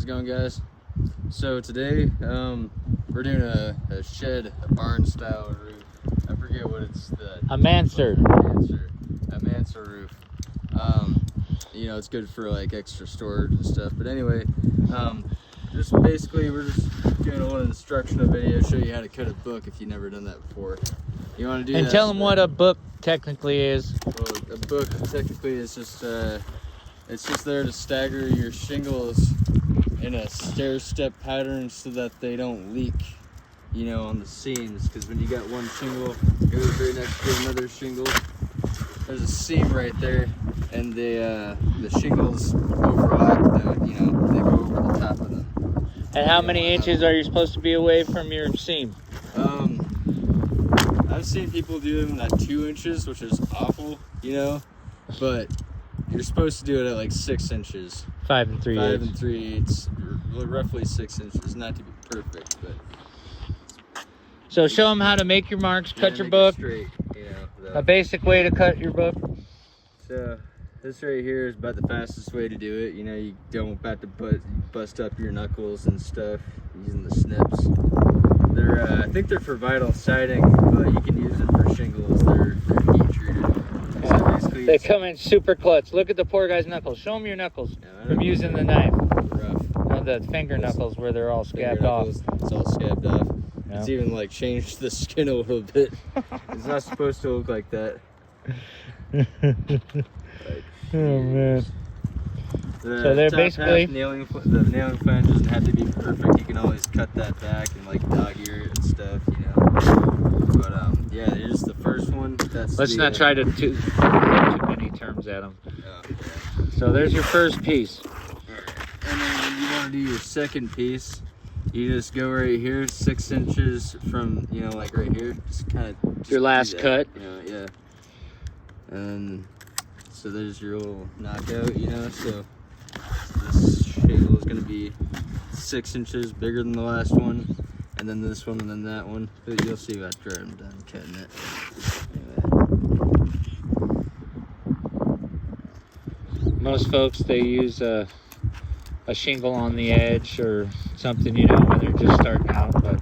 How's it going, guys? So today we're doing a shed, a barn style roof. I forget what it's a mansard. A mansard roof. You know, it's good for like extra storage and stuff. But anyway, just basically we're just doing a little instructional video, show you how to cut a book if you've never done that before. You want to do and that? Tell them what a book technically is. Well, a book technically is just it's just there to stagger your shingles in a stair-step pattern so that they don't leak, you know, on the seams. Because when you got one shingle, it goes right next to another shingle. There's a seam right there, and the shingles overlap. You know, they go over the top of them. And how many inches are you supposed to be away from your seam? I've seen people do them at 2 inches, which is awful, you know, but you're supposed to do it at like 6 inches. 5 3/8. 5 3/8, roughly 6 inches, not to be perfect, but. So show them how to make your marks, cut your book. Straight, you know, a basic way to cut your book. So this right here is about the fastest way to do it. You know, you don't have to bust up your knuckles and stuff using the snips. They're I think they're for vinyl siding, but you can use them for shingles. They're heat treated. So basically they come in super clutch. Look at the poor guy's knuckles. Show him your knuckles from using the knife. Rough. No, the finger knuckles where they're all scabbed off. It's all scabbed off. Yeah. It's even like changed the skin a little bit. It's not supposed to look like that. Like, oh man. So they're basically the nailing flange doesn't have to be perfect. You can always cut that back and like dog ear it and stuff, you know. But yeah, here's the first one. Let's not try to too many terms at them. Yeah. So there's your first piece. Alright. And then when you want to do your second piece, you just go right here, 6 inches from, you know, like right here. Just kind of your last cut. You know, yeah. And so there's your little knockout, you know. So this shingle is going to be 6 inches bigger than the last one, and then this one, and then that one. But you'll see after I'm done cutting it. Anyway. Most folks, they use a shingle on the edge or something, you know, when they're just starting out. But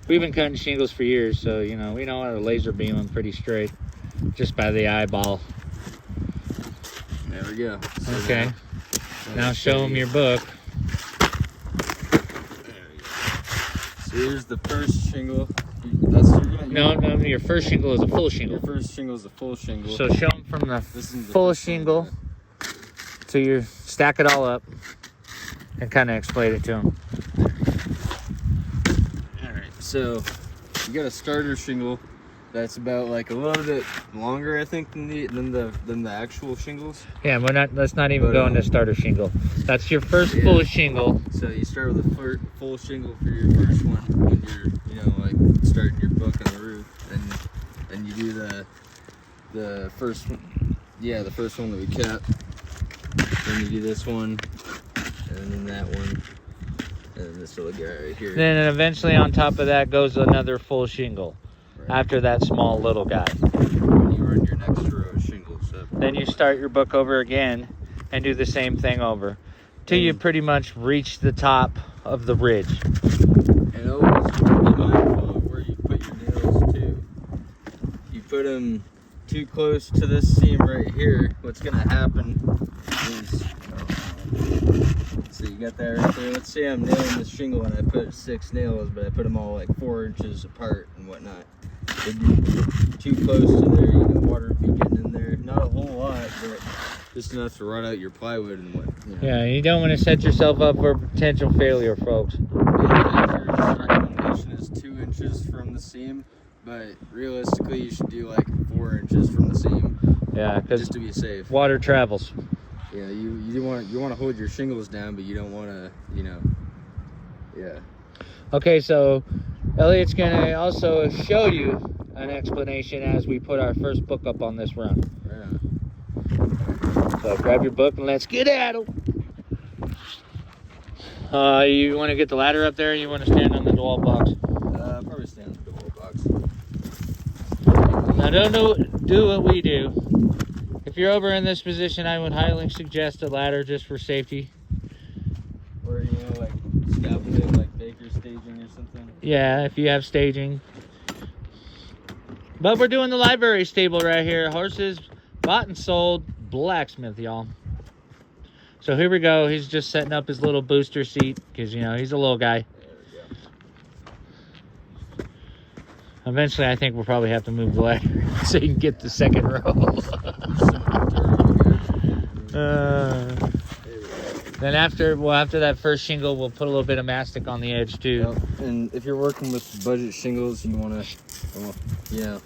we've been cutting shingles for years, so you know we know how to laser beam them pretty straight, just by the eyeball. There we go. So okay. Now show them your book. There we go. So here's the first shingle. No, your first shingle is a full shingle. Your first shingle is a full shingle. So show them from the full shingle to your, stack it all up and kind of explain it to them. Alright, so you got a starter shingle that's about like a little bit longer, I think, than the actual shingles. Yeah, let's not even go into starter shingle. That's your first full shingle. So you start with a full shingle for your first one when you're, you know, like starting your book on the roof, and you do the first one. Yeah, the first one that we cut. Then you do this one, and then that one, and then this little guy right here. Then eventually on top of that goes another full shingle. Right. After that small little guy. You run your next row of shingles up. Then you start your book over again and do the same thing over till you pretty much reach the top of the ridge. And always be mindful of where you put your nails too. If you put them too close to this seam right here, what's going to happen is, so you got that right there. Let's say I'm nailing this shingle and I put 6 nails, but I put them all like 4 inches apart and whatnot. If you get too close to there, you know, water would be getting in there. Not a whole lot, but just enough to rot out your plywood and what. You know. Yeah, you don't want to set yourself up for potential failure, folks. Yeah, your recommendation is 2 inches from the seam, but realistically, you should do like 4 inches from the seam. Yeah, because just to be safe. Water travels. Yeah, you want to hold your shingles down, but you don't want to, you know. Yeah. Okay, so Elliot's gonna also show you an explanation as we put our first book up on this run. Yeah. So grab your book and let's get at it. You want to get the ladder up there, or you want to stand on the wall box? Probably stand on the wall box. Now don't do what we do. If you're over in this position, I would highly suggest a ladder just for safety. Or or like scaffolding, like baker staging or something. Yeah, if you have staging. But we're doing the library stable right here. Horses bought and sold, blacksmith, y'all. So here we go. He's just setting up his little booster seat because, he's a little guy. Eventually, I think we'll probably have to move the ladder so you can get the second row. Then after that first shingle, we'll put a little bit of mastic on the edge too. Yep. And if you're working with budget shingles, you want to,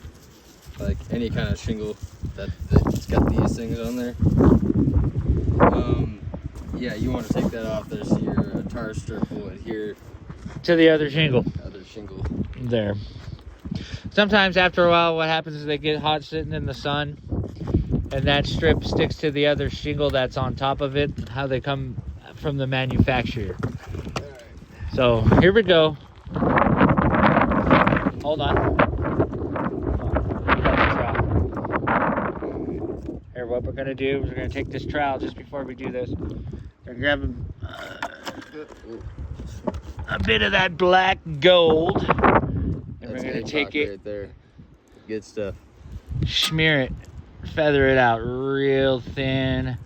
like any kind of shingle that's got these things on there. Yeah, you want to take that off there so your tar strip will adhere to the other shingle. There. Sometimes after a while, what happens is they get hot sitting in the sun, and that strip sticks to the other shingle that's on top of it, how they come from the manufacturer. Right. So here we go. Hold on. Here, what we're gonna do is we're gonna take this trowel just before we do this. We're gonna grab a bit of that black gold, and we're gonna take it right there. Good stuff. Smear it, feather it out real thin,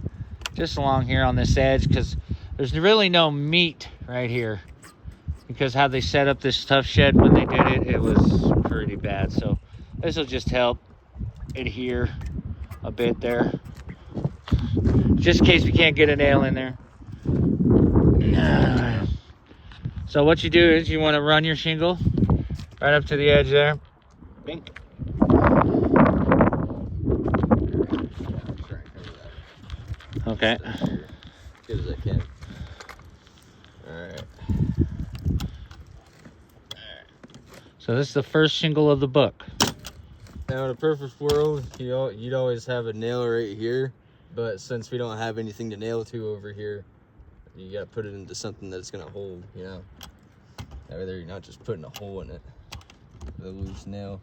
just along here on this edge, because there's really no meat right here, because how they set up this tough shed when they did it, it was pretty bad. So this will just help adhere a bit there, just in case we can't get a nail in there. So what you do is you want to run your shingle right up to the edge there. Bink. Okay. As good as I can. Alright. So this is the first shingle of the book. Now in a perfect world, you'd always have a nail right here, but since we don't have anything to nail to over here, you gotta put it into something that's gonna hold, That way you're not just putting a hole in it with a loose nail.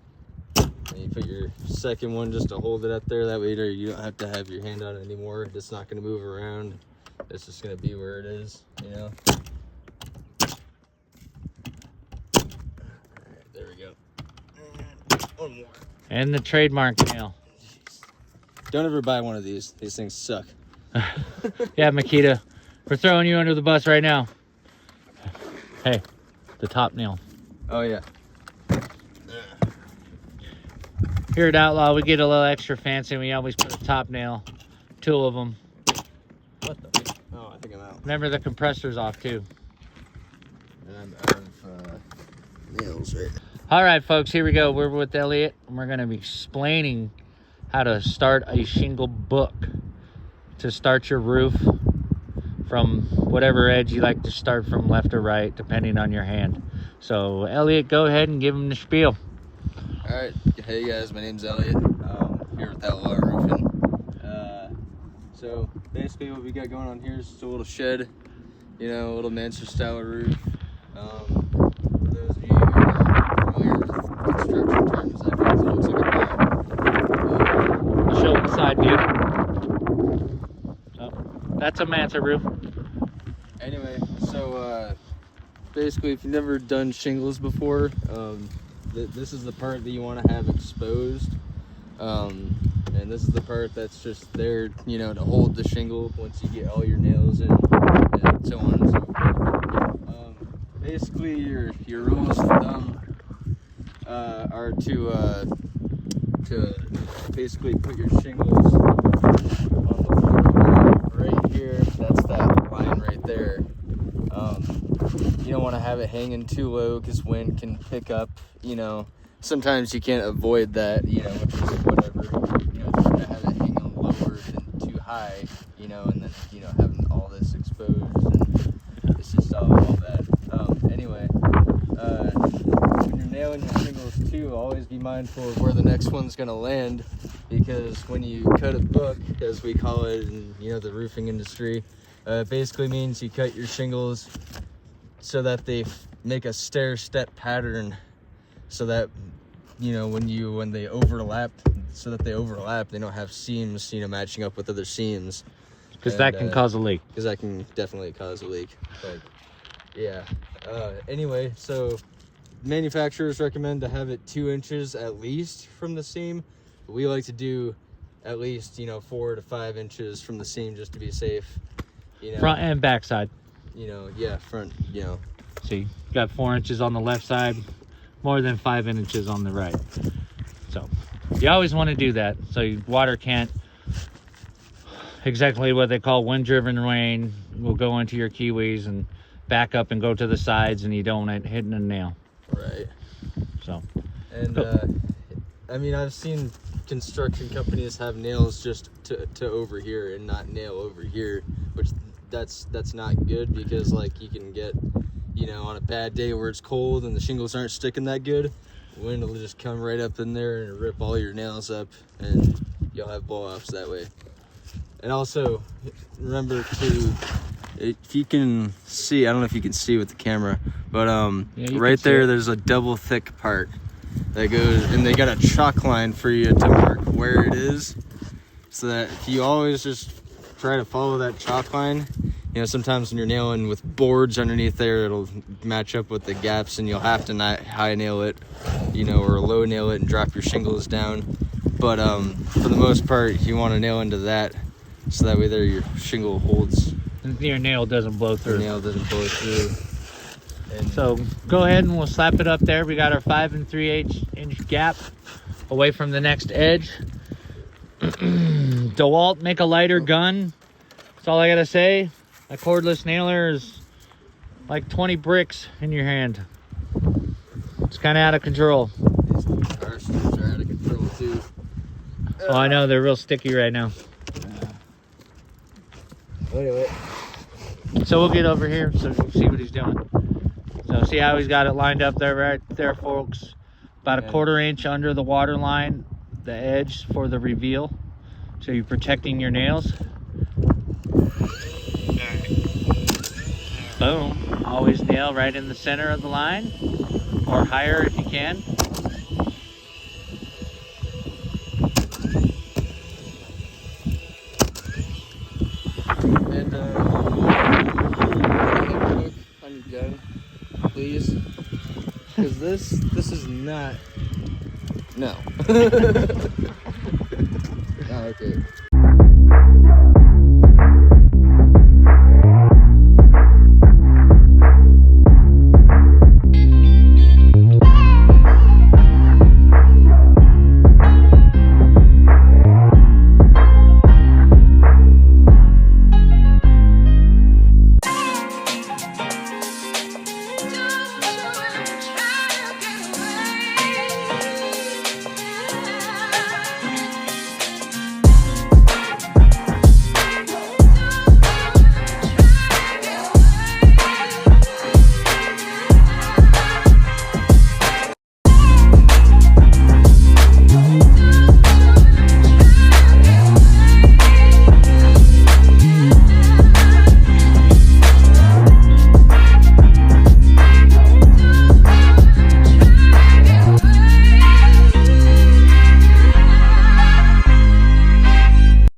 And you put your second one just to hold it up there. That way you don't have to have your hand on it anymore. It's not gonna move around. It's just gonna be where it is, Alright, there we go. And one more. And the trademark nail. Don't ever buy one of these. These things suck. Yeah, Makita, we're throwing you under the bus right now. Hey, the top nail. Oh yeah. Here at Outlaw, we get a little extra fancy. We always put a top nail, 2 of them. What the? Oh, I think I'm out. Remember, the compressor's off too. And I'm out of nails right now. All right, folks, here we go. We're with Elliot, and we're going to be explaining how to start a shingle book to start your roof from whatever edge you like to start from, left or right, depending on your hand. So, Elliot, go ahead and give him the spiel. All right. Hey, guys. My name's Elliot. Here with Outlaw Roofing. So, basically what we got going on here is just a little shed, a little mansard style roof. For those of you who are familiar with construction terms, that means it looks like a dome. I'll show the side view. Oh, that's a mansard roof. Anyway, so basically, if you've never done shingles before, this is the part that you want to have exposed, and this is the part that's just there, to hold the shingle once you get all your nails in, and so on and so forth. Basically, your rules of thumb are to basically put your shingles on the floor right here. That's that line right there. You don't want to have it hanging too low because wind can pick up, sometimes you can't avoid that, which is whatever, you want to have it hanging lower than too high, and then, having all this exposed, and it's just all bad. Anyway, when you're nailing your shingles too, always be mindful of where the next one's going to land, because when you cut a book, as we call it in, the roofing industry, basically means you cut your shingles so that they make a stair-step pattern, so that when they overlap, they don't have seams matching up with other seams. Because that can cause a leak. Because that can definitely cause a leak. But yeah. Anyway, so manufacturers recommend to have it 2 inches at least from the seam. We like to do at least, 4 to 5 inches from the seam just to be safe. Front and back side. Yeah, front, See, got 4 inches on the left side, more than 5 inches on the right. So you always want to do that so water can't, exactly what they call wind-driven rain, will go into your kiwis and back up and go to the sides, and you don't want it hitting a nail. Right. So. And I've seen construction companies have nails just to over here and not nail over here, which that's not good, because like you can get, on a bad day where it's cold and the shingles aren't sticking that good, wind will just come right up in there and rip all your nails up, and you'll have blow-offs that way. And also remember to, if you can see, I don't know if you can see with the camera, but right there, there's a double thick part that goes, and they got a chalk line for you to mark where it is, so that if you always just try to follow that chalk line, sometimes when you're nailing with boards underneath there, it'll match up with the gaps, and you'll have to not high nail it, or low nail it and drop your shingles down. But for the most part, you want to nail into that, so that way there your shingle holds. And your nail doesn't blow through. The nail doesn't blow through. And so go ahead and we'll slap it up there. We got our 5 3/8 inch gap away from the next edge. DeWalt, make a lighter gun. That's all I gotta say. A cordless nailer is like 20 bricks in your hand. It's kind of out of control. These car strips are out of control too. Oh, I know, they're real sticky right now. Wait. So we'll get over here so you can see what he's doing. So see how he's got it lined up there, right there, folks? About a 1/4 inch under the water line, the edge for the reveal. So you're protecting your nails. Boom. Always nail right in the center of the line, or higher if you can. And hook on your gun, please, because this is not. No. Oh, okay.